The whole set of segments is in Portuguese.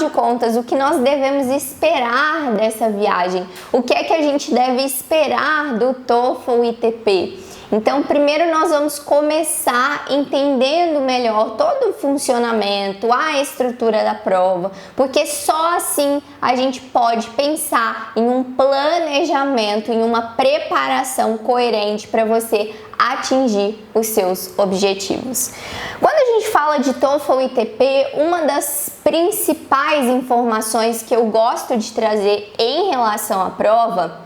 de contas, o que nós devemos esperar dessa viagem? O que é que a gente deve esperar do TOEFL ITP? Então, primeiro nós vamos começar entendendo melhor todo o funcionamento, a estrutura da prova, porque só assim a gente pode pensar em um planejamento, em uma preparação coerente para você atingir os seus objetivos. Quando a gente fala de TOEFL ITP, uma das principais informações que eu gosto de trazer em relação à prova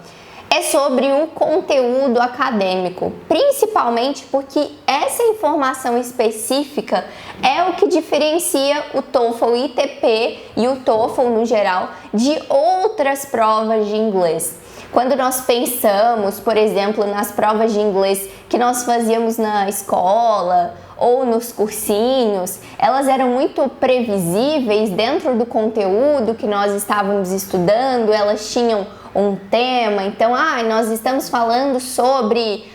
é sobre o conteúdo acadêmico, principalmente porque essa informação específica é o que diferencia o TOEFL ITP e o TOEFL no geral de outras provas de inglês. Quando nós pensamos, por exemplo, nas provas de inglês que nós fazíamos na escola ou nos cursinhos, elas eram muito previsíveis dentro do conteúdo que nós estávamos estudando, elas tinham um tema, então, nós estamos falando sobre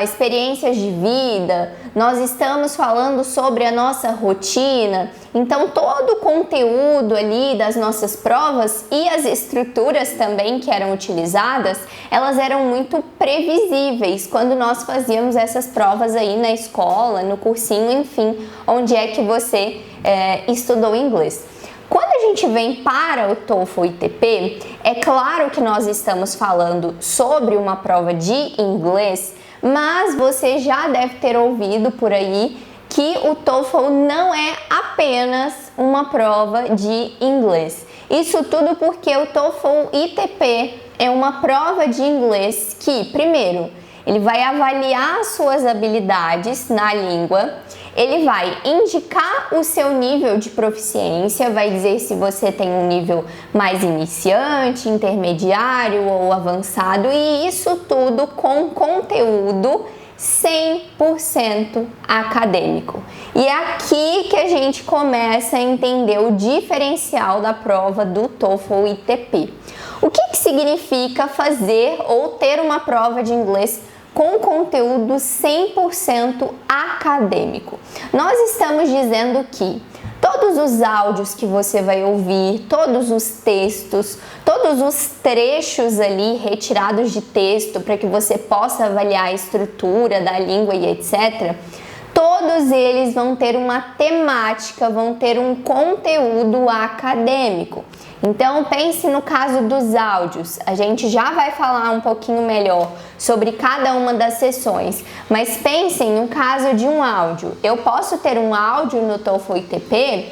experiências de vida, nós estamos falando sobre a nossa rotina, então todo o conteúdo ali das nossas provas e as estruturas também que eram utilizadas, elas eram muito previsíveis quando nós fazíamos essas provas aí na escola, no cursinho, enfim, onde é que você estudou inglês. Quando a gente vem para o TOEFL ITP, é claro que nós estamos falando sobre uma prova de inglês, mas você já deve ter ouvido por aí que o TOEFL não é apenas uma prova de inglês. Isso tudo porque o TOEFL ITP é uma prova de inglês que, primeiro, ele vai avaliar as suas habilidades na língua, ele vai indicar o seu nível de proficiência, vai dizer se você tem um nível mais iniciante, intermediário ou avançado, e isso tudo com conteúdo 100% acadêmico. E é aqui que a gente começa a entender o diferencial da prova do TOEFL ITP. O que significa fazer ou ter uma prova de inglês com conteúdo 100% acadêmico? Nós estamos dizendo que todos os áudios que você vai ouvir, todos os textos, todos os trechos ali retirados de texto para que você possa avaliar a estrutura da língua e etc., todos eles vão ter uma temática, vão ter um conteúdo acadêmico. Então pense no caso dos áudios, a gente já vai falar um pouquinho melhor sobre cada uma das sessões, mas pensem no caso de um áudio. Eu posso ter um áudio no TOEFL ITP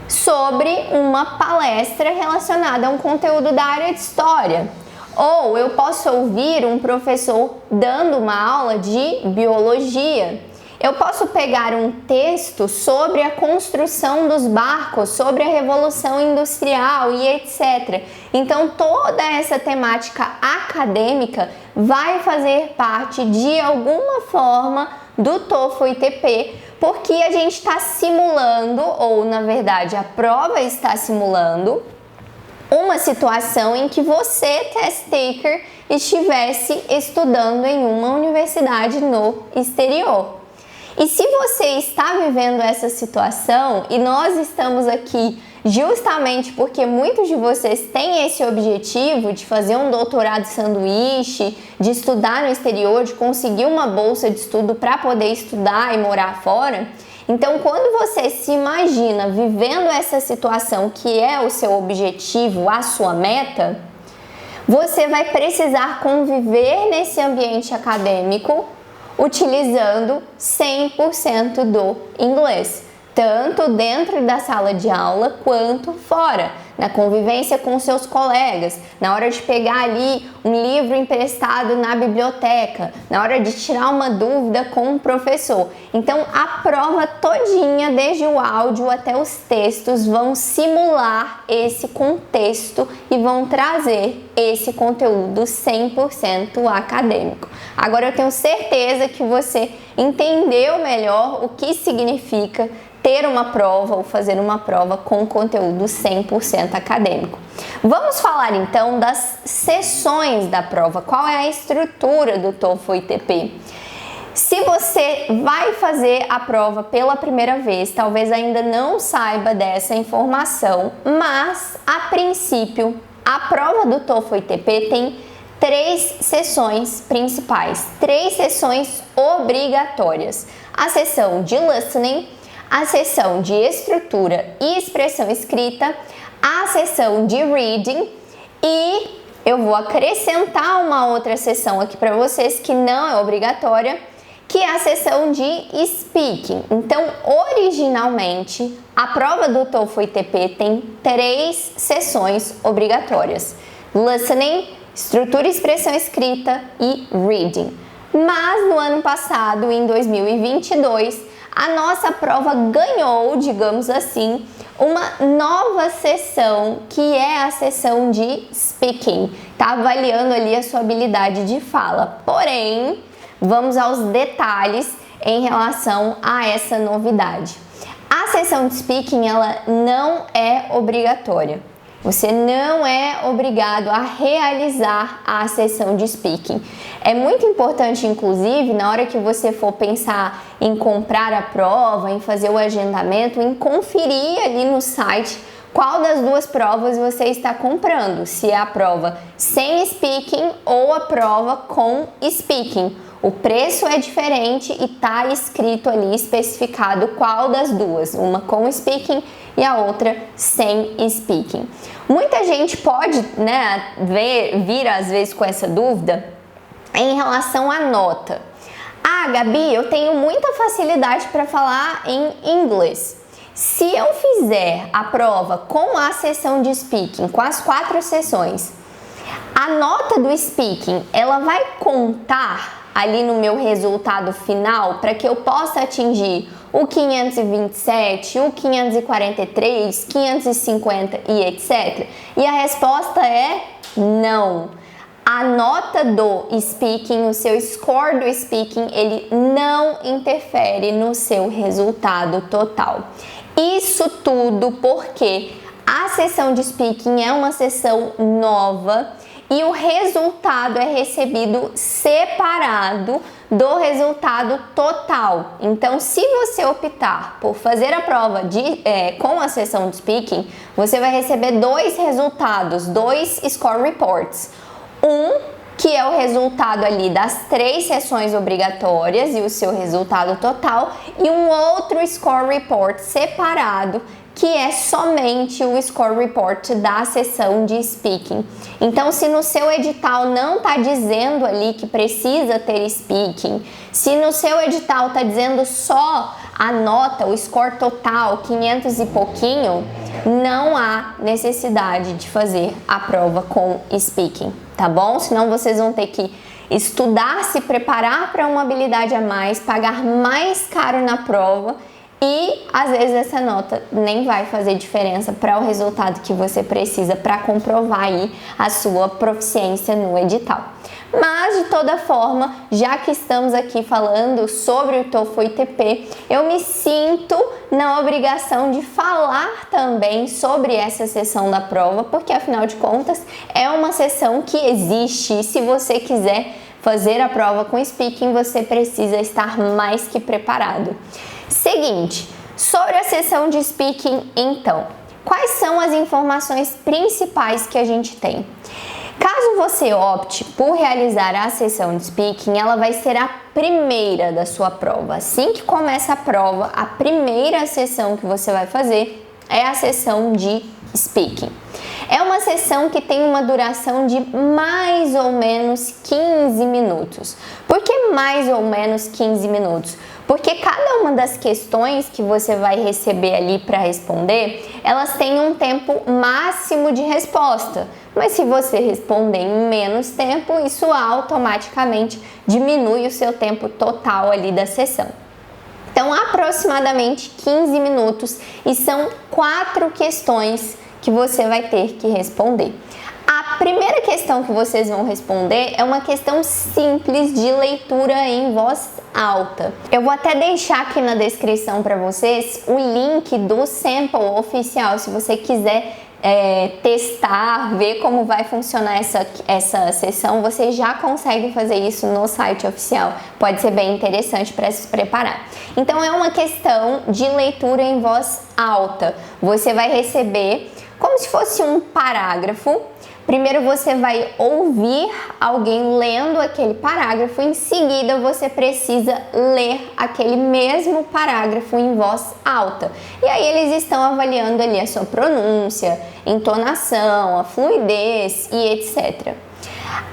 sobre uma palestra relacionada a um conteúdo da área de história. Ou eu posso ouvir um professor dando uma aula de biologia. Eu posso pegar um texto sobre a construção dos barcos, sobre a Revolução Industrial e etc. Então, toda essa temática acadêmica vai fazer parte de alguma forma do TOEFL ITP, porque a gente está simulando, ou na verdade a prova está simulando, uma situação em que você, test taker, estivesse estudando em uma universidade no exterior. E se você está vivendo essa situação, e nós estamos aqui justamente porque muitos de vocês têm esse objetivo de fazer um doutorado sanduíche, de estudar no exterior, de conseguir uma bolsa de estudo para poder estudar e morar fora, então quando você se imagina vivendo essa situação que é o seu objetivo, a sua meta, você vai precisar conviver nesse ambiente acadêmico utilizando 100% do inglês, tanto dentro da sala de aula quanto fora, na convivência com seus colegas, na hora de pegar ali um livro emprestado na biblioteca, na hora de tirar uma dúvida com o professor. Então a prova todinha, desde o áudio até os textos, vão simular esse contexto e vão trazer esse conteúdo 100% acadêmico. Agora eu tenho certeza que você entendeu melhor o que significa ter uma prova ou fazer uma prova com conteúdo 100% acadêmico. Vamos falar então das sessões da prova. Qual é a estrutura do TOEFL ITP? Se você vai fazer a prova pela primeira vez, talvez ainda não saiba dessa informação, mas a princípio a prova do TOEFL ITP tem 3 sessões principais, 3 sessões obrigatórias: a sessão de listening, a sessão de estrutura e expressão escrita, a sessão de reading, e eu vou acrescentar uma outra sessão aqui para vocês que não é obrigatória, que é a sessão de speaking. Então, originalmente, a prova do TOEFL ITP tem 3 sessões obrigatórias: listening, estrutura e expressão escrita e reading. Mas no ano passado, em 2022, a nossa prova ganhou, digamos assim, uma nova sessão, que é a sessão de speaking. Tá avaliando ali a sua habilidade de fala. Porém, vamos aos detalhes em relação a essa novidade. A sessão de speaking, ela não é obrigatória. Você não é obrigado a realizar a sessão de speaking. É muito importante, inclusive, na hora que você for pensar em comprar a prova, em fazer o agendamento, em conferir ali no site qual das 2 provas você está comprando, se é a prova sem speaking ou a prova com speaking. O preço é diferente e está escrito ali, especificado qual das 2, uma com speaking e a outra sem speaking. Muita gente pode, vir às vezes com essa dúvida em relação à nota. Ah, Gabi, eu tenho muita facilidade para falar em inglês. Se eu fizer a prova com a sessão de speaking, com as 4 sessões, a nota do speaking, ela vai contar ali no meu resultado final para que eu possa atingir o 527, o 543, 550 e etc? E a resposta é não. A nota do speaking, o seu score do speaking, ele não interfere no seu resultado total. Isso tudo porque a sessão de speaking é uma sessão nova e o resultado é recebido separado do resultado total. Então, se você optar por fazer a prova com a sessão de speaking, você vai receber 2 resultados, 2 score reports. Que é o resultado ali das 3 sessões obrigatórias e o seu resultado total, e um outro score report separado, que é somente o score report da sessão de speaking. Então, se no seu edital não está dizendo ali que precisa ter speaking, se no seu edital está dizendo só a nota, o score total, 500 e pouquinho, não há necessidade de fazer a prova com speaking, tá bom? Senão vocês vão ter que estudar, se preparar para uma habilidade a mais, pagar mais caro na prova, e às vezes essa nota nem vai fazer diferença para o resultado que você precisa para comprovar aí a sua proficiência no edital. Mas de toda forma, já que estamos aqui falando sobre o TOEFL ITP, eu me sinto na obrigação de falar também sobre essa sessão da prova, porque afinal de contas é uma sessão que existe, e se você quiser fazer a prova com speaking, você precisa estar mais que preparado. Seguinte, sobre a sessão de speaking, então, quais são as informações principais que a gente tem? Caso você opte por realizar a sessão de speaking, ela vai ser a primeira da sua prova. Assim que começa a prova, a primeira sessão que você vai fazer é a sessão de speaking. É uma sessão que tem uma duração de mais ou menos 15 minutos. Por que mais ou menos 15 minutos? Porque cada uma das questões que você vai receber ali para responder, elas têm um tempo máximo de resposta. Mas se você responder em menos tempo, isso automaticamente diminui o seu tempo total ali da sessão. Então, aproximadamente 15 minutos, e são 4 questões que você vai ter que responder. A primeira questão que vocês vão responder é uma questão simples de leitura em voz alta. Eu vou até deixar aqui na descrição para vocês o link do sample oficial, se você quiser testar, ver como vai funcionar essa sessão, você já consegue fazer isso no site oficial. Pode ser bem interessante para se preparar. Então é uma questão de leitura em voz alta. Você vai receber como se fosse um parágrafo. Primeiro você vai ouvir alguém lendo aquele parágrafo, em seguida você precisa ler aquele mesmo parágrafo em voz alta. E aí eles estão avaliando ali a sua pronúncia, entonação, a fluidez e etc.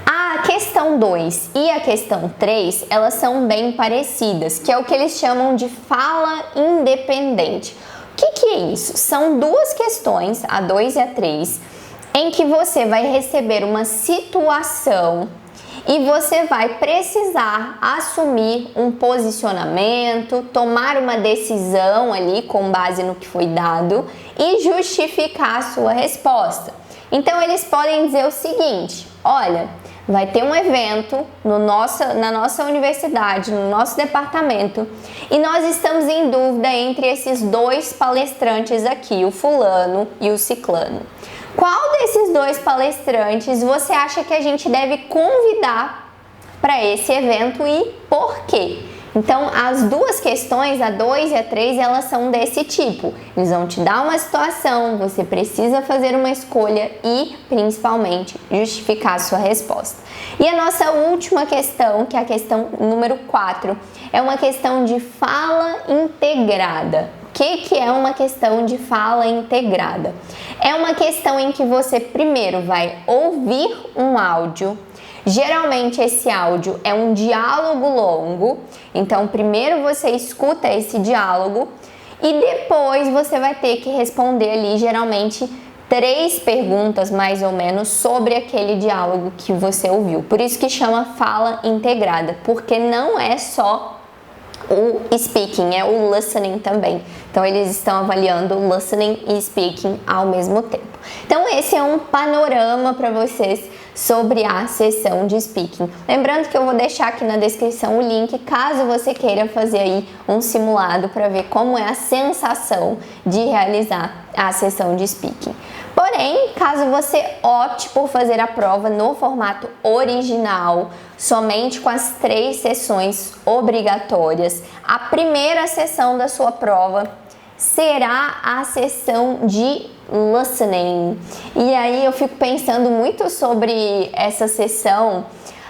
A questão 2 e a questão 3, elas são bem parecidas, que é o que eles chamam de fala independente. O que é isso? São duas questões, a 2 e a 3, em que você vai receber uma situação e você vai precisar assumir um posicionamento, tomar uma decisão ali com base no que foi dado e justificar a sua resposta. Então eles podem dizer o seguinte: olha, vai ter um evento na nossa universidade, no nosso departamento, e nós estamos em dúvida entre esses dois palestrantes aqui, o fulano e o ciclano. Qual desses dois palestrantes você acha que a gente deve convidar para esse evento e por quê? Então, as duas questões, a 2 e a 3, elas são desse tipo. Eles vão te dar uma situação, você precisa fazer uma escolha e, principalmente, justificar a sua resposta. E a nossa última questão, que é a questão número 4, é uma questão de fala integrada. O que é uma questão de fala integrada? É uma questão em que você primeiro vai ouvir um áudio. Geralmente esse áudio é um diálogo longo, então primeiro você escuta esse diálogo e depois você vai ter que responder ali geralmente 3 perguntas mais ou menos sobre aquele diálogo que você ouviu. Por isso que chama fala integrada, porque não é só o speaking, é o listening também. Então eles estão avaliando o listening e speaking ao mesmo tempo. Então esse é um panorama para vocês sobre a sessão de speaking. Lembrando que eu vou deixar aqui na descrição o link, caso você queira fazer aí um simulado para ver como é a sensação de realizar a sessão de speaking. Porém, caso você opte por fazer a prova no formato original, somente com as 3 sessões obrigatórias, a primeira sessão da sua prova será a sessão de listening. E aí eu fico pensando muito sobre essa sessão.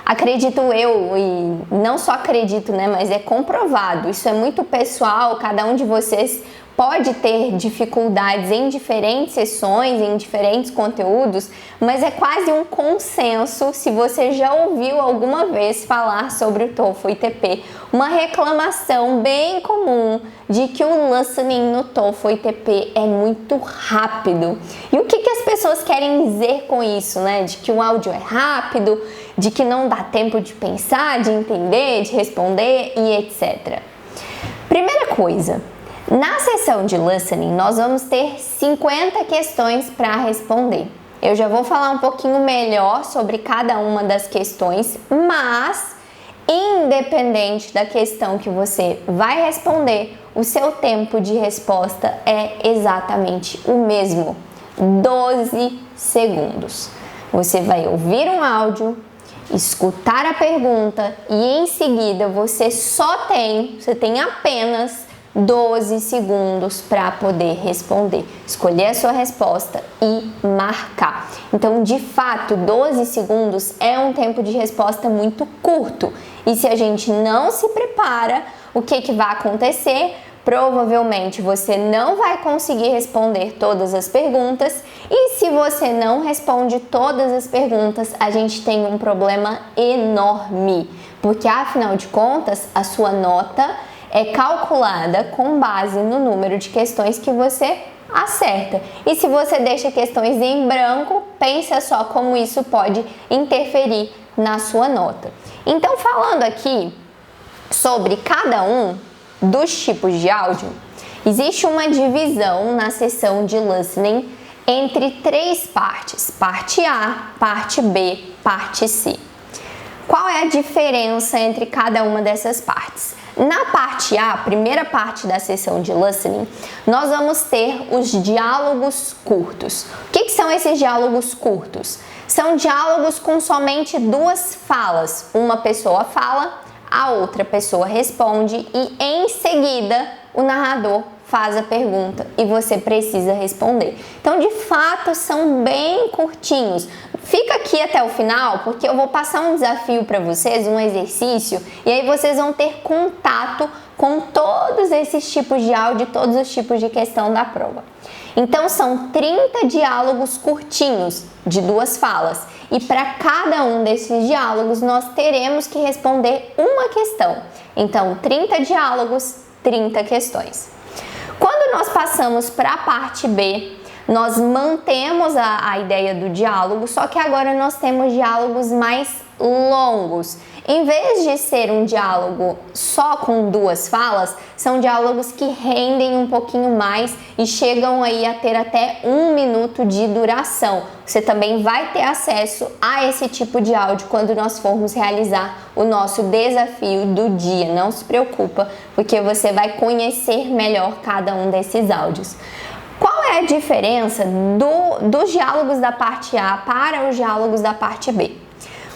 Acredito eu, e não só acredito, né, mas é comprovado. Isso é muito pessoal, cada um de vocês pode ter dificuldades em diferentes sessões, em diferentes conteúdos, mas é quase um consenso, se você já ouviu alguma vez falar sobre o TOEFL ITP, uma reclamação bem comum de que o listening no TOEFL ITP é muito rápido. E o que as pessoas querem dizer com isso, né? De que o áudio é rápido, de que não dá tempo de pensar, de entender, de responder e etc. Primeira coisa, na sessão de listening, nós vamos ter 50 questões para responder. Eu já vou falar um pouquinho melhor sobre cada uma das questões, mas independente da questão que você vai responder, o seu tempo de resposta é exatamente o mesmo, 12 segundos. Você vai ouvir um áudio, escutar a pergunta e em seguida você tem apenas 12 segundos para poder responder, escolher a sua resposta e marcar. Então, de fato, 12 segundos é um tempo de resposta muito curto. E se a gente não se prepara, o que vai acontecer? Provavelmente você não vai conseguir responder todas as perguntas, e se você não responde todas as perguntas, a gente tem um problema enorme, porque afinal de contas, a sua nota é calculada com base no número de questões que você acerta. E se você deixa questões em branco, pensa só como isso pode interferir na sua nota. Então, falando aqui sobre cada um dos tipos de áudio, existe uma divisão na sessão de listening entre 3 partes: parte A, parte B, parte C. Qual é a diferença entre cada uma dessas partes? Na parte A, primeira parte da sessão de listening, nós vamos ter os diálogos curtos. O que são esses diálogos curtos? São diálogos com somente duas falas. Uma pessoa fala, a outra pessoa responde e em seguida o narrador faz a pergunta e você precisa responder. Então, de fato, são bem curtinhos. Fica aqui até o final porque eu vou passar um desafio para vocês, um exercício, e aí vocês vão ter contato com todos esses tipos de áudio, todos os tipos de questão da prova. Então, são 30 diálogos curtinhos de duas falas e para cada um desses diálogos nós teremos que responder uma questão. Então, 30 diálogos, 30 questões. Quando nós passamos para a parte B, nós mantemos a ideia do diálogo, só que agora nós temos diálogos mais longos. Em vez de ser um diálogo só com duas falas, são diálogos que rendem um pouquinho mais e chegam aí a ter até 1 minuto de duração. Você também vai ter acesso a esse tipo de áudio quando nós formos realizar o nosso desafio do dia. Não se preocupa, porque você vai conhecer melhor cada um desses áudios. Qual é a diferença dos diálogos da parte A para os diálogos da parte B?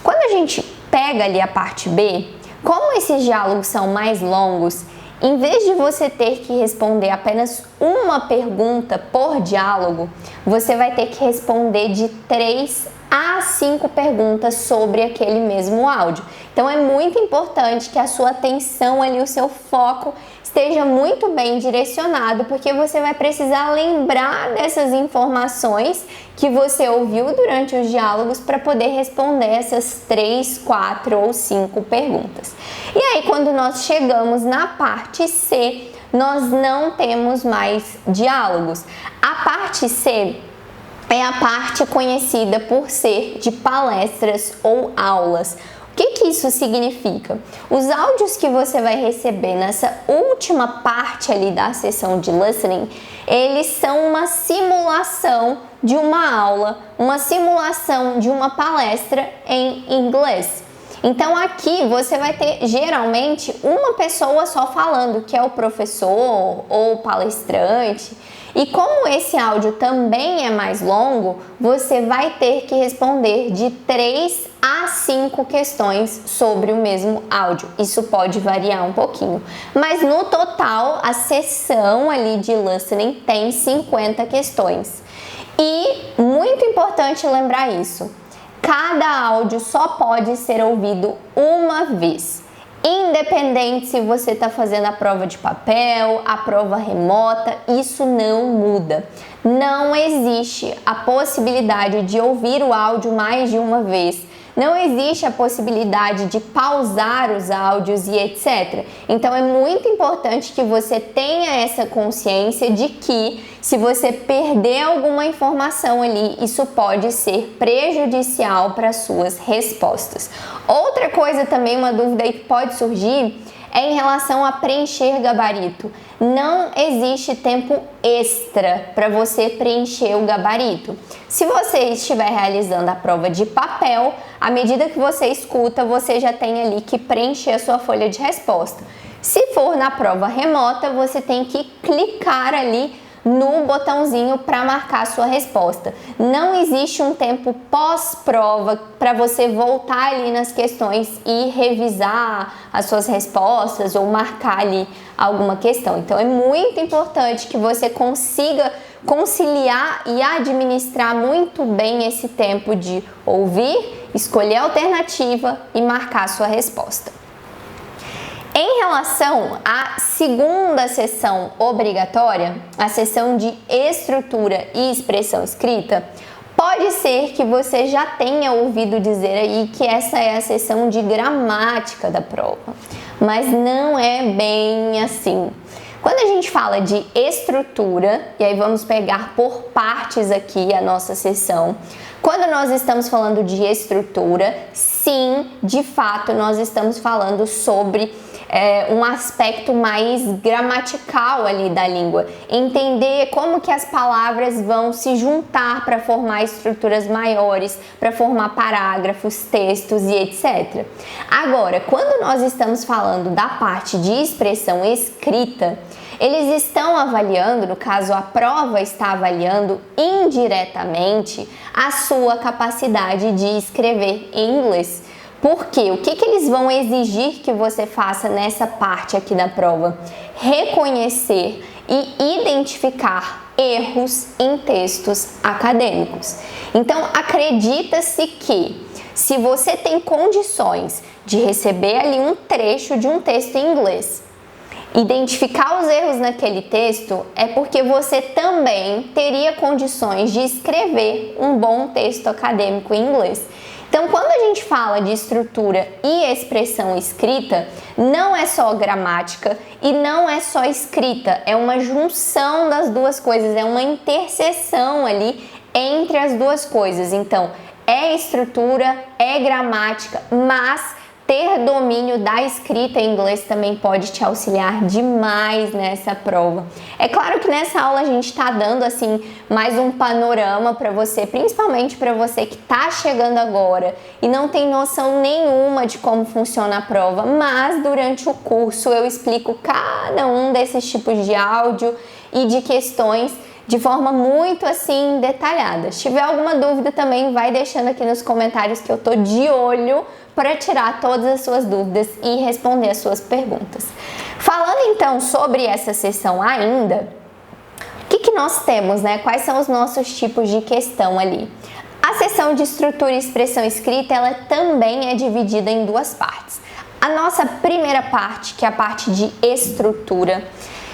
Quando a gente pega ali a parte B, como esses diálogos são mais longos, em vez de você ter que responder apenas uma pergunta por diálogo, você vai ter que responder de 3 a 5 perguntas sobre aquele mesmo áudio. Então é muito importante que a sua atenção ali, o seu foco esteja muito bem direcionado, porque você vai precisar lembrar dessas informações que você ouviu durante os diálogos para poder responder essas 3, 4 ou 5 perguntas. E aí, quando nós chegamos na parte C, nós não temos mais diálogos. A parte C é a parte conhecida por ser de palestras ou aulas. O que isso significa? Os áudios que você vai receber nessa última parte ali da sessão de listening, eles são uma simulação de uma aula, uma simulação de uma palestra em inglês. Então aqui você vai ter geralmente uma pessoa só falando, que é o professor ou o palestrante. E como esse áudio também é mais longo, você vai ter que responder de 3 a 5 questões sobre o mesmo áudio. Isso pode variar um pouquinho, mas no total a sessão ali de listening tem 50 questões. E muito importante lembrar isso, cada áudio só pode ser ouvido uma vez. Independente se você está fazendo a prova de papel, a prova remota, isso não muda. Não existe a possibilidade de ouvir o áudio mais de uma vez. Não existe a possibilidade de pausar os áudios e etc. Então é muito importante que você tenha essa consciência de que se você perder alguma informação ali, isso pode ser prejudicial para suas respostas. Outra coisa também, uma dúvida aí que pode surgir, é em relação a preencher gabarito. Não existe tempo extra para você preencher o gabarito. Se você estiver realizando a prova de papel, à medida que você escuta, você já tem ali que preencher a sua folha de resposta. Se for na prova remota, você tem que clicar ali no botãozinho para marcar a sua resposta. Não existe um tempo pós-prova para você voltar ali nas questões e revisar as suas respostas ou marcar ali alguma questão. Então é muito importante que você consiga conciliar e administrar muito bem esse tempo de ouvir, escolher a alternativa e marcar a sua resposta. Em relação à segunda sessão obrigatória, a sessão de estrutura e expressão escrita, pode ser que você já tenha ouvido dizer aí que essa é a sessão de gramática da prova, mas não é bem assim. Quando a gente fala de estrutura, e aí vamos pegar por partes aqui a nossa sessão, quando nós estamos falando de estrutura, sim, de fato, nós estamos falando sobre um aspecto mais gramatical ali da língua, entender como que as palavras vão se juntar para formar estruturas maiores, para formar parágrafos, textos e etc. Agora, quando nós estamos falando da parte de expressão escrita, eles estão avaliando, no caso a prova está avaliando indiretamente a sua capacidade de escrever em inglês. Por quê? O que eles vão exigir que você faça nessa parte aqui da prova? Reconhecer e identificar erros em textos acadêmicos. Então, acredita-se que se você tem condições de receber ali um trecho de um texto em inglês, identificar os erros naquele texto, é porque você também teria condições de escrever um bom texto acadêmico em inglês. Então, quando a gente fala de estrutura e expressão escrita, não é só gramática e não é só escrita, é uma junção das duas coisas, é uma interseção ali entre as duas coisas. Então, é estrutura, é gramática, mas ter domínio da escrita em inglês também pode te auxiliar demais nessa prova. É claro que nessa aula a gente está dando assim mais um panorama para você, principalmente para você que está chegando agora e não tem noção nenhuma de como funciona a prova, mas durante o curso eu explico cada um desses tipos de áudio e de questões de forma muito assim detalhada. Se tiver alguma dúvida também vai deixando aqui nos comentários que eu tô de olho para tirar todas as suas dúvidas e responder as suas perguntas. Falando então sobre essa sessão ainda, o que nós temos, né? Quais são os nossos tipos de questão ali? A sessão de estrutura e expressão escrita, ela também é dividida em duas partes. A nossa primeira parte, que é a parte de estrutura,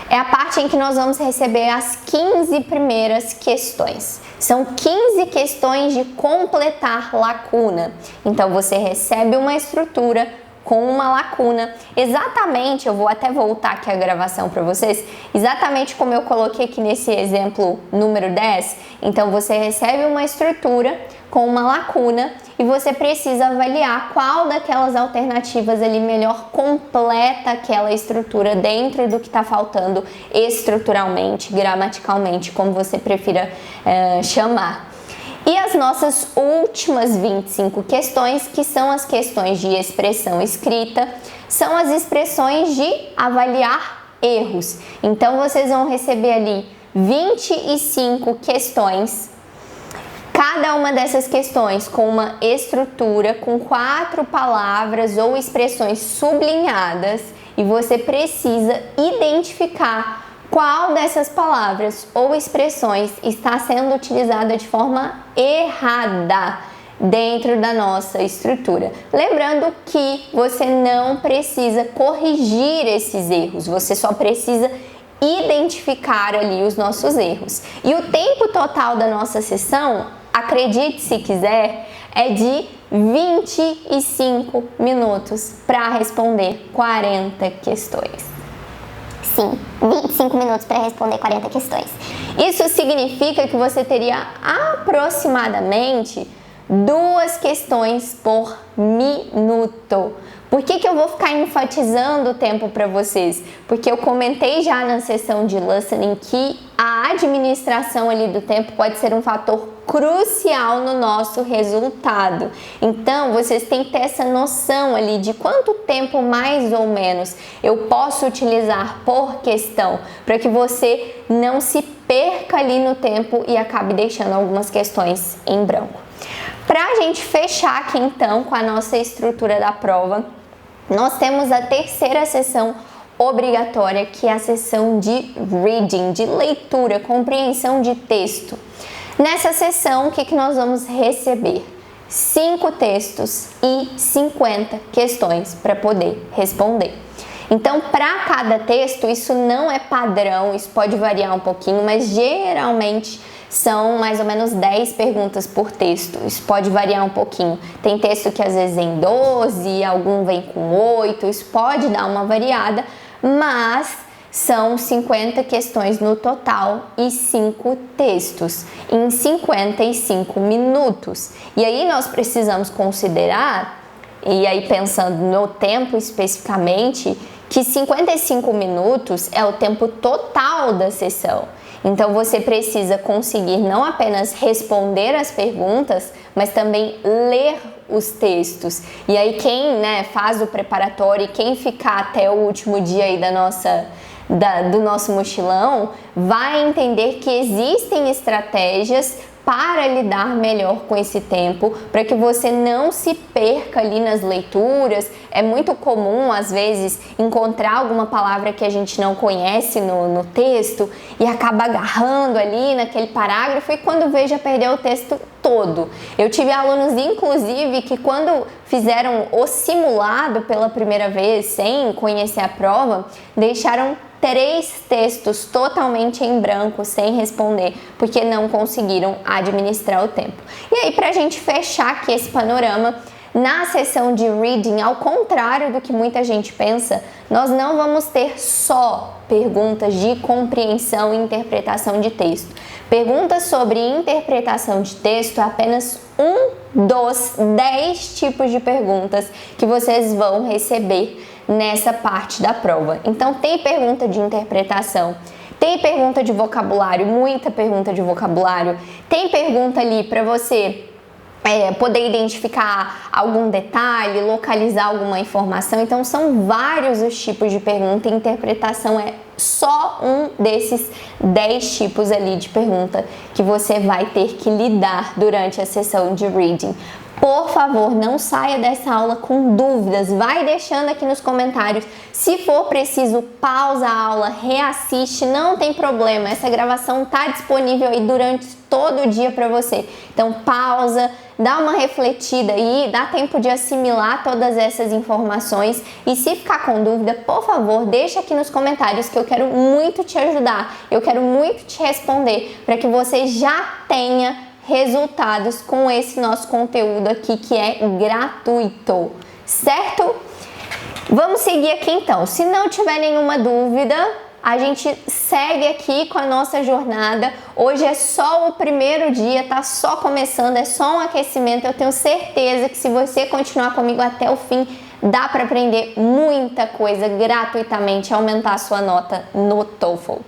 é a parte em que nós vamos receber as 15 primeiras questões. São 15 questões de completar lacuna. Então, você recebe uma estrutura com uma lacuna. Exatamente, eu vou até voltar aqui a gravação para vocês, exatamente como eu coloquei aqui nesse exemplo número 10. Então, você recebe uma estrutura com uma lacuna e você precisa avaliar qual daquelas alternativas ali melhor completa aquela estrutura dentro do que está faltando estruturalmente, gramaticalmente, como você prefira chamar. E as nossas últimas 25 questões, que são as questões de expressão escrita, são as expressões de avaliar erros. Então, vocês vão receber ali 25 questões. Cada uma dessas questões com uma estrutura, com 4 palavras ou expressões sublinhadas, e você precisa identificar qual dessas palavras ou expressões está sendo utilizada de forma errada dentro da nossa estrutura. Lembrando que você não precisa corrigir esses erros, você só precisa identificar ali os nossos erros. E o tempo total da nossa sessão, acredite se quiser, é de 25 minutos para responder 40 questões. Sim, 25 minutos para responder 40 questões. Isso significa que você teria aproximadamente 2 questões por minuto. Por que eu vou ficar enfatizando o tempo para vocês? Porque eu comentei já na sessão de listening que a administração ali do tempo pode ser um fator crucial no nosso resultado. Então, vocês têm que ter essa noção ali de quanto tempo mais ou menos eu posso utilizar por questão, para que você não se perca ali no tempo e acabe deixando algumas questões em branco. Para a gente fechar aqui então com a nossa estrutura da prova, nós temos a terceira sessão obrigatória, que é a sessão de reading, de leitura, compreensão de texto. Nessa sessão, o que nós vamos receber? 5 textos e 50 questões para poder responder. Então, para cada texto, isso não é padrão, isso pode variar um pouquinho, mas geralmente são mais ou menos 10 perguntas por texto. Isso pode variar um pouquinho. Tem texto que às vezes vem 12, algum vem com 8, isso pode dar uma variada, mas são 50 questões no total e 5 textos em 55 minutos. E aí nós precisamos considerar, e aí pensando no tempo especificamente, que 55 minutos é o tempo total da sessão. Então você precisa conseguir não apenas responder as perguntas, mas também ler os textos. E aí quem, né, faz o preparatório e quem ficar até o último dia aí do nosso mochilão vai entender que existem estratégias para lidar melhor com esse tempo, para que você não se perca ali nas leituras. É muito comum, às vezes, encontrar alguma palavra que a gente não conhece no texto e acaba agarrando ali naquele parágrafo e quando vê já perdeu o texto todo. Eu tive alunos, inclusive, que quando fizeram o simulado pela primeira vez, sem conhecer a prova, deixaram 3 textos totalmente em branco, sem responder, porque não conseguiram administrar o tempo. E aí, pra gente fechar aqui esse panorama, na sessão de reading, ao contrário do que muita gente pensa, nós não vamos ter só perguntas de compreensão e interpretação de texto. Perguntas sobre interpretação de texto é apenas um dos 10 tipos de perguntas que vocês vão receber nessa parte da prova. Então tem pergunta de interpretação, tem pergunta de vocabulário, muita pergunta de vocabulário, tem pergunta ali para você poder identificar algum detalhe, localizar alguma informação. Então são vários os tipos de pergunta e interpretação é só um desses 10 tipos ali de pergunta que você vai ter que lidar durante a sessão de reading. Por favor, não saia dessa aula com dúvidas, vai deixando aqui nos comentários. Se for preciso, pausa a aula, reassiste, não tem problema. Essa gravação está disponível aí durante todo o dia para você. Então pausa, dá uma refletida aí, dá tempo de assimilar todas essas informações. E se ficar com dúvida, por favor, deixa aqui nos comentários que eu quero muito te ajudar. Eu quero muito te responder para que você já tenha resultados com esse nosso conteúdo aqui que é gratuito, certo? Vamos seguir aqui então. Se não tiver nenhuma dúvida, a gente segue aqui com a nossa jornada. Hoje é só o primeiro dia, tá só começando, é só um aquecimento. Eu tenho certeza que se você continuar comigo até o fim, dá para aprender muita coisa gratuitamente, aumentar a sua nota no TOEFL.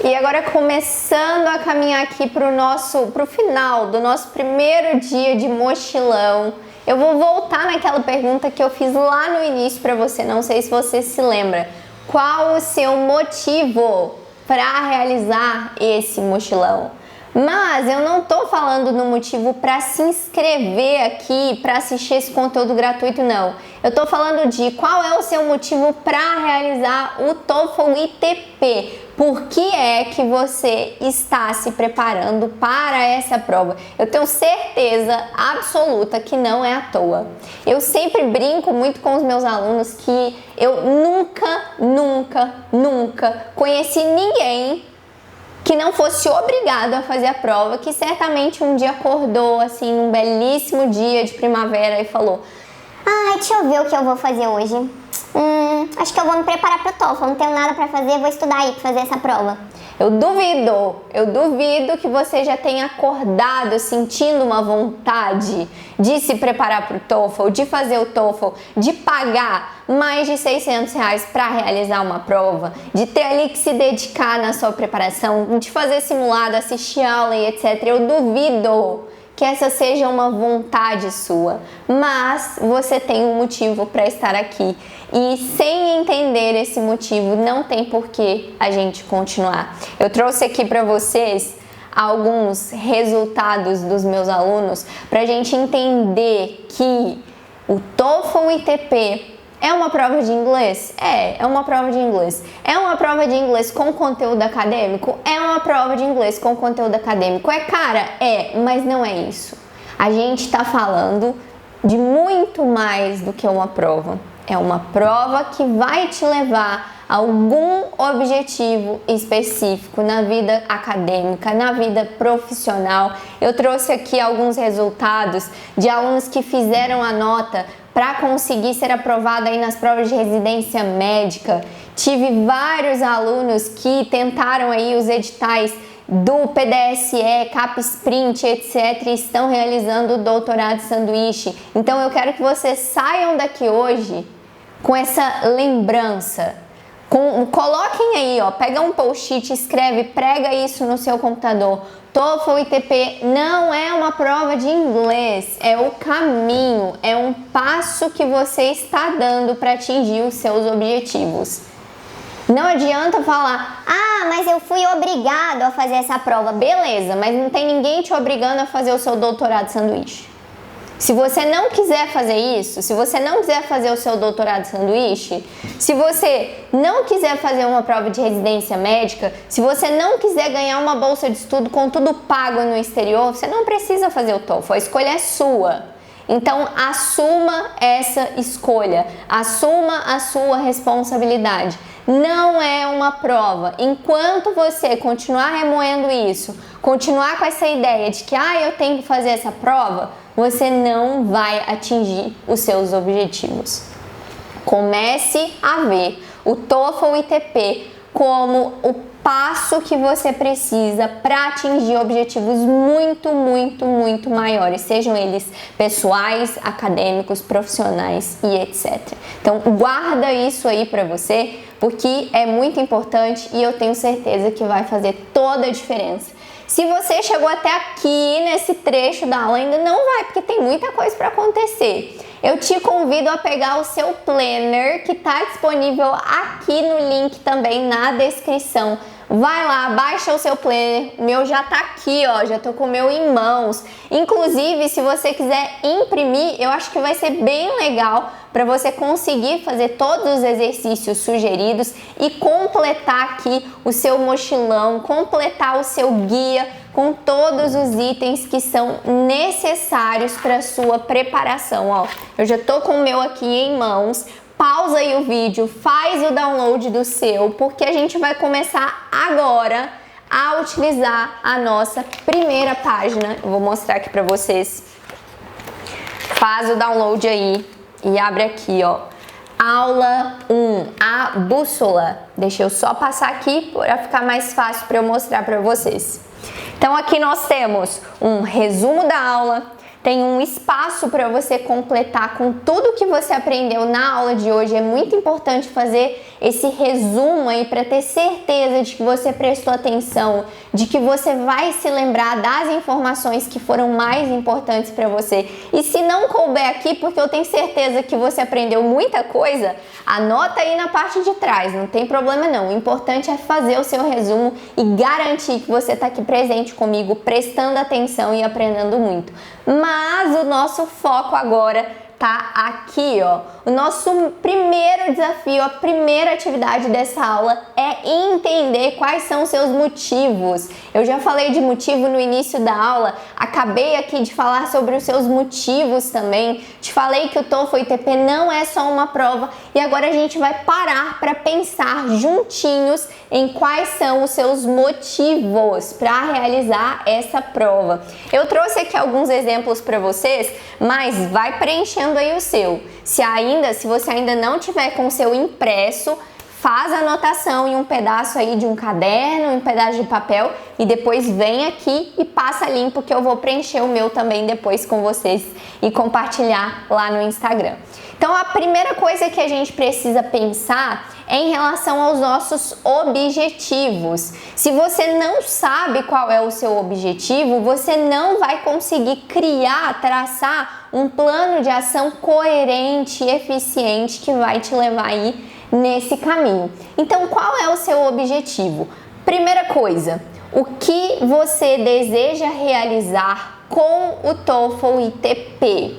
E agora começando a caminhar aqui pro final do nosso primeiro dia de mochilão, eu vou voltar naquela pergunta que eu fiz lá no início para você, não sei se você se lembra. Qual o seu motivo para realizar esse mochilão? Mas eu não tô falando no motivo para se inscrever aqui, para assistir esse conteúdo gratuito, não. Eu tô falando de qual é o seu motivo para realizar o TOEFL ITP. Por que é que você está se preparando para essa prova? Eu tenho certeza absoluta que não é à toa. Eu sempre brinco muito com os meus alunos que eu nunca conheci ninguém que não fosse obrigado a fazer a prova, que certamente um dia acordou assim num belíssimo dia de primavera e falou: ai, deixa eu ver o que eu vou fazer hoje. Acho que eu vou me preparar pro TOEFL, não tenho nada pra fazer, vou estudar aí pra fazer essa prova. Eu duvido que você já tenha acordado sentindo uma vontade de se preparar para o TOEFL, de fazer o TOEFL, de pagar mais de R$600 para realizar uma prova, de ter ali que se dedicar na sua preparação, de fazer simulado, assistir aula e etc. Eu duvido que essa seja uma vontade sua, mas você tem um motivo para estar aqui e sem entender esse motivo não tem por que a gente continuar. Eu trouxe aqui para vocês alguns resultados dos meus alunos para a gente entender que o TOEFL ITP é uma prova de inglês? É uma prova de inglês. É uma prova de inglês com conteúdo acadêmico? É uma prova de inglês com conteúdo acadêmico. É cara? É, mas não é isso. A gente está falando de muito mais do que uma prova. É uma prova que vai te levar a algum objetivo específico na vida acadêmica, na vida profissional. Eu trouxe aqui alguns resultados de alunos que fizeram a nota para conseguir ser aprovado aí nas provas de residência médica. Tive vários alunos que tentaram aí os editais do PDSE, CapSprint, etc. e estão realizando o doutorado sanduíche. Então eu quero que vocês saiam daqui hoje com essa lembrança. Coloquem aí, ó, pega um post-it, escreve, prega isso no seu computador. TOEFL ITP não é uma prova de inglês, é o caminho, é um passo que você está dando para atingir os seus objetivos. Não adianta falar, ah, mas eu fui obrigado a fazer essa prova. Beleza, mas não tem ninguém te obrigando a fazer o seu doutorado de sanduíche. Se você não quiser fazer isso, se você não quiser fazer o seu doutorado de sanduíche, se você não quiser fazer uma prova de residência médica, se você não quiser ganhar uma bolsa de estudo com tudo pago no exterior, você não precisa fazer o TOEFL, a escolha é sua. Então, assuma essa escolha, assuma a sua responsabilidade. Não é uma prova. Enquanto você continuar remoendo isso, continuar com essa ideia de que eu tenho que fazer essa prova, você não vai atingir os seus objetivos. Comece a ver o TOEFL ITP como o passo que você precisa para atingir objetivos muito maiores, sejam eles pessoais, acadêmicos, profissionais e etc. Então, guarda isso aí para você, porque é muito importante e eu tenho certeza que vai fazer toda a diferença. Se você chegou até aqui nesse trecho da aula, ainda não vai, porque tem muita coisa para acontecer. Eu te convido a pegar o seu planner, que está disponível aqui no link também na descrição. Vai lá, baixa o seu planner, o meu já tá aqui, ó, já tô com o meu em mãos. Inclusive, se você quiser imprimir, eu acho que vai ser bem legal para você conseguir fazer todos os exercícios sugeridos e completar aqui o seu mochilão, completar o seu guia com todos os itens que são necessários para sua preparação, ó. Eu já tô com o meu aqui em mãos. Pausa aí o vídeo, faz o download do seu, porque a gente vai começar agora a utilizar a nossa primeira página. Eu vou mostrar aqui para vocês. Faz o download aí e abre aqui, ó. Aula 1, a bússola. Deixa eu só passar aqui para ficar mais fácil para eu mostrar para vocês. Então aqui nós temos um resumo da aula. Tem um espaço para você completar com tudo que você aprendeu na aula de hoje. É muito importante fazer esse resumo aí para ter certeza de que você prestou atenção, de que você vai se lembrar das informações que foram mais importantes para você. E se não couber aqui, porque eu tenho certeza que você aprendeu muita coisa, anota aí na parte de trás, não tem problema não. O importante é fazer o seu resumo e garantir que você está aqui presente comigo, prestando atenção e aprendendo muito. Mas o nosso foco agora tá aqui, ó. O nosso primeiro desafio, a primeira atividade dessa aula é entender quais são os seus motivos. Eu já falei de motivo no início da aula, acabei aqui de falar sobre os seus motivos também. Te falei que o TOEFL ITP não é só uma prova e agora a gente vai parar para pensar juntinhos em quais são os seus motivos para realizar essa prova. Eu trouxe aqui alguns exemplos para vocês, mas vai preenchendo aí o seu. Se você ainda não tiver com o seu impresso, faz a anotação em um pedaço aí de um caderno, em um pedaço de papel e depois vem aqui e passa limpo que eu vou preencher o meu também depois com vocês e compartilhar lá no Instagram. Então a primeira coisa que a gente precisa pensar é em relação aos nossos objetivos. Se você não sabe qual é o seu objetivo, você não vai conseguir traçar um plano de ação coerente e eficiente que vai te levar aí nesse caminho. Então, qual é o seu objetivo? Primeira coisa, o que você deseja realizar com o TOEFL ITP?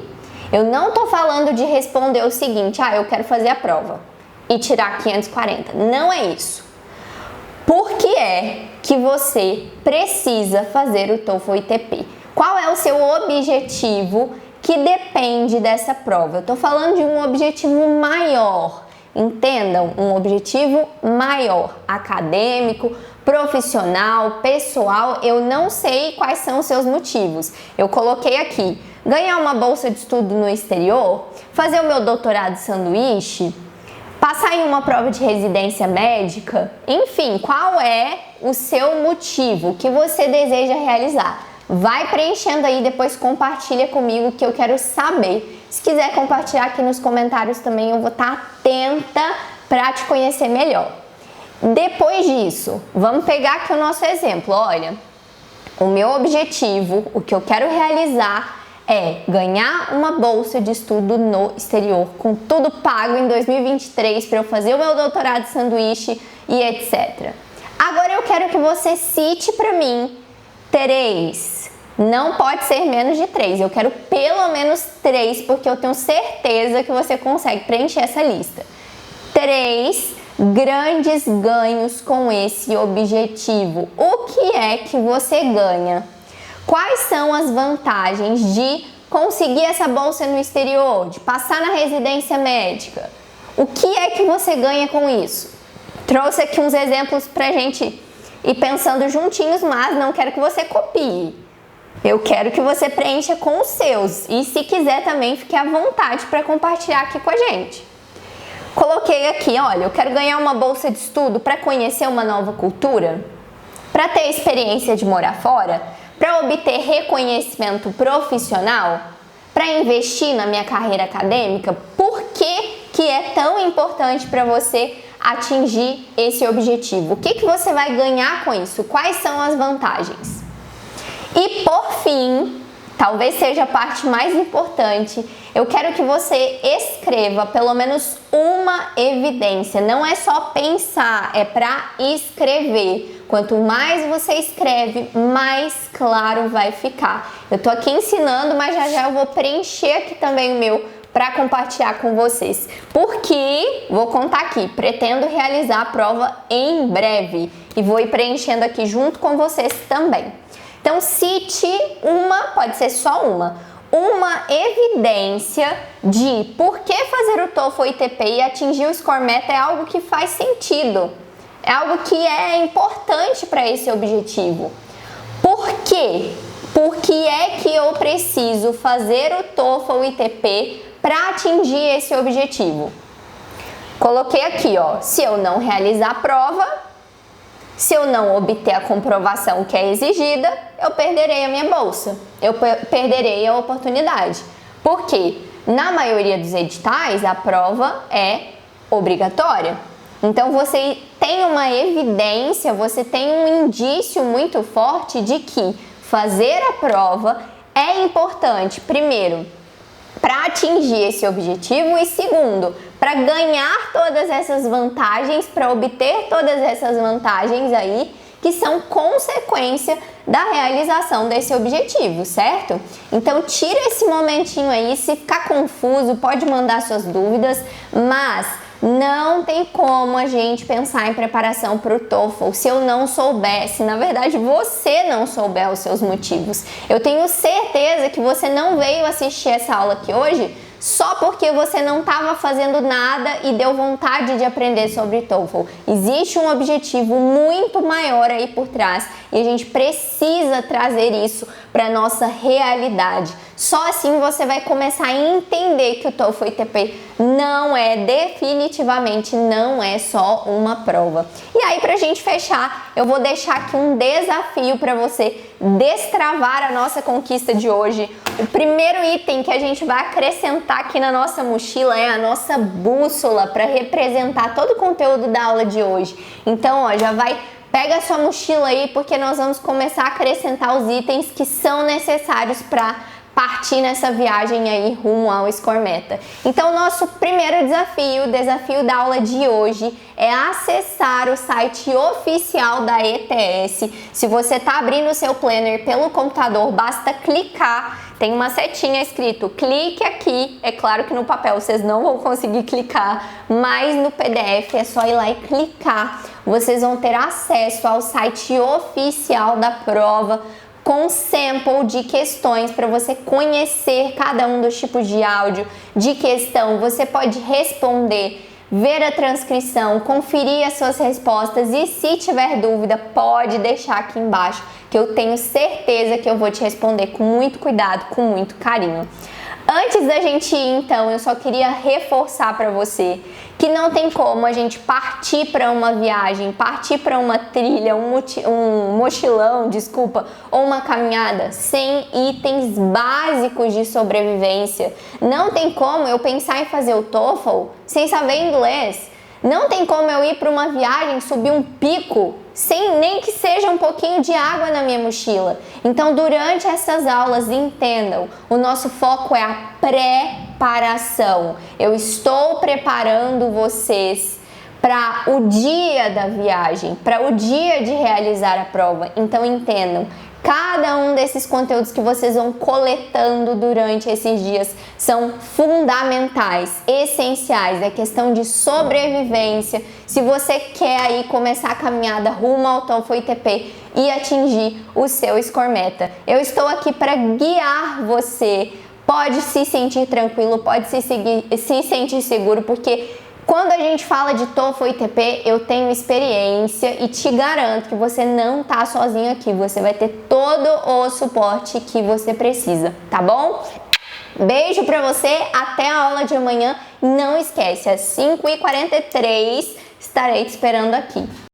Eu não estou falando de responder o seguinte, eu quero fazer a prova e tirar 540. Não é isso. Por que é que você precisa fazer o TOEFL ITP? Qual é o seu objetivo que depende dessa prova? Eu estou falando de um objetivo maior. Entendam, um objetivo maior, acadêmico, profissional, pessoal. Eu não sei quais são os seus motivos. Eu coloquei aqui, ganhar uma bolsa de estudo no exterior, fazer o meu doutorado de sanduíche, passar em uma prova de residência médica, enfim, qual é o seu motivo, o que você deseja realizar? vai preenchendo aí, depois compartilha comigo que eu quero saber. Se quiser compartilhar aqui nos comentários também, eu vou estar atenta para te conhecer melhor. Depois disso, vamos pegar aqui o nosso exemplo. Olha, o meu objetivo, o que eu quero realizar é ganhar uma bolsa de estudo no exterior, com tudo pago em 2023 para eu fazer o meu doutorado de sanduíche e etc. Agora eu quero que você cite para mim 3. Não pode ser menos de 3. Eu quero pelo menos 3, porque eu tenho certeza que você consegue preencher essa lista. 3 grandes ganhos com esse objetivo. O que é que você ganha? Quais são as vantagens de conseguir essa bolsa no exterior, de passar na residência médica? O que é que você ganha com isso? Trouxe aqui uns exemplos pra gente ir pensando juntinhos, mas não quero que você copie. Eu quero que você preencha com os seus. E se quiser também, fique à vontade para compartilhar aqui com a gente. Coloquei aqui, olha, eu quero ganhar uma bolsa de estudo para conhecer uma nova cultura, para ter experiência de morar fora, para obter reconhecimento profissional, para investir na minha carreira acadêmica. Por que é tão importante para você atingir esse objetivo? O que você vai ganhar com isso? Quais são as vantagens? E por fim, talvez seja a parte mais importante, eu quero que você escreva pelo menos uma evidência. Não é só pensar, é para escrever. Quanto mais você escreve, mais claro vai ficar. Eu tô aqui ensinando, mas já eu vou preencher aqui também o meu para compartilhar com vocês. Porque, vou contar aqui, pretendo realizar a prova em breve e vou ir preenchendo aqui junto com vocês também. Então, cite uma, pode ser só uma evidência de por que fazer o TOEFL ITP e atingir o Score Meta é algo que faz sentido, é algo que é importante para esse objetivo. Por quê? Por que é que eu preciso fazer o TOEFL ITP para atingir esse objetivo? Coloquei aqui, ó, se eu não realizar a prova, se eu não obter a comprovação que é exigida, eu perderei a minha bolsa, eu perderei a oportunidade. Porque na maioria dos editais a prova é obrigatória. Então você tem uma evidência, você tem um indício muito forte de que fazer a prova é importante, primeiro, para atingir esse objetivo e segundo, para ganhar todas essas vantagens, para obter todas essas vantagens aí que são consequência da realização desse objetivo, certo? Então tira esse momentinho aí, se ficar confuso pode mandar suas dúvidas, mas não tem como a gente pensar em preparação para o TOEFL se eu não souber, se na verdade você não souber os seus motivos. Eu tenho certeza que você não veio assistir essa aula aqui hoje só porque você não estava fazendo nada e deu vontade de aprender sobre TOEFL. Existe um objetivo muito maior aí por trás e a gente precisa trazer isso para nossa realidade. Só assim você vai começar a entender que o TOEFL ITP definitivamente não é só uma prova. E aí, pra gente fechar, eu vou deixar aqui um desafio para você destravar a nossa conquista de hoje. O primeiro item que a gente vai acrescentar aqui na nossa mochila é a nossa bússola para representar todo o conteúdo da aula de hoje. Então, ó, já vai, pega a sua mochila aí, porque nós vamos começar a acrescentar os itens que são necessários para partir nessa viagem aí rumo ao Score Meta. Então, nosso primeiro desafio, o desafio da aula de hoje, é acessar o site oficial da ETS. Se você está abrindo o seu planner pelo computador, basta clicar, tem uma setinha escrito, clique aqui. É claro que no papel vocês não vão conseguir clicar, mas no PDF é só ir lá e clicar. Vocês vão ter acesso ao site oficial da prova, com sample de questões para você conhecer cada um dos tipos de áudio de questão. Você pode responder, ver a transcrição, conferir as suas respostas e se tiver dúvida, pode deixar aqui embaixo que eu tenho certeza que eu vou te responder com muito cuidado, com muito carinho. Antes da gente ir, então, eu só queria reforçar para você que não tem como a gente partir para uma viagem, partir para uma trilha, um mochilão, desculpa, ou uma caminhada sem itens básicos de sobrevivência. Não tem como eu pensar em fazer o TOEFL sem saber inglês. Não tem como eu ir para uma viagem, subir um pico, sem nem que seja um pouquinho de água na minha mochila. Então, durante essas aulas, entendam, o nosso foco é a preparação. Eu estou preparando vocês para o dia da viagem, para o dia de realizar a prova. Então, entendam. Cada um desses conteúdos que vocês vão coletando durante esses dias são fundamentais, essenciais, é questão de sobrevivência. Se você quer aí começar a caminhada rumo ao TOEFL ITP e atingir o seu score meta, eu estou aqui para guiar você. Pode se sentir tranquilo, pode se sentir seguro, porque quando a gente fala de TOEFL ITP, eu tenho experiência e te garanto que você não tá sozinho aqui. Você vai ter todo o suporte que você precisa, tá bom? Beijo pra você, até a aula de amanhã. Não esquece, às 5h43 estarei te esperando aqui.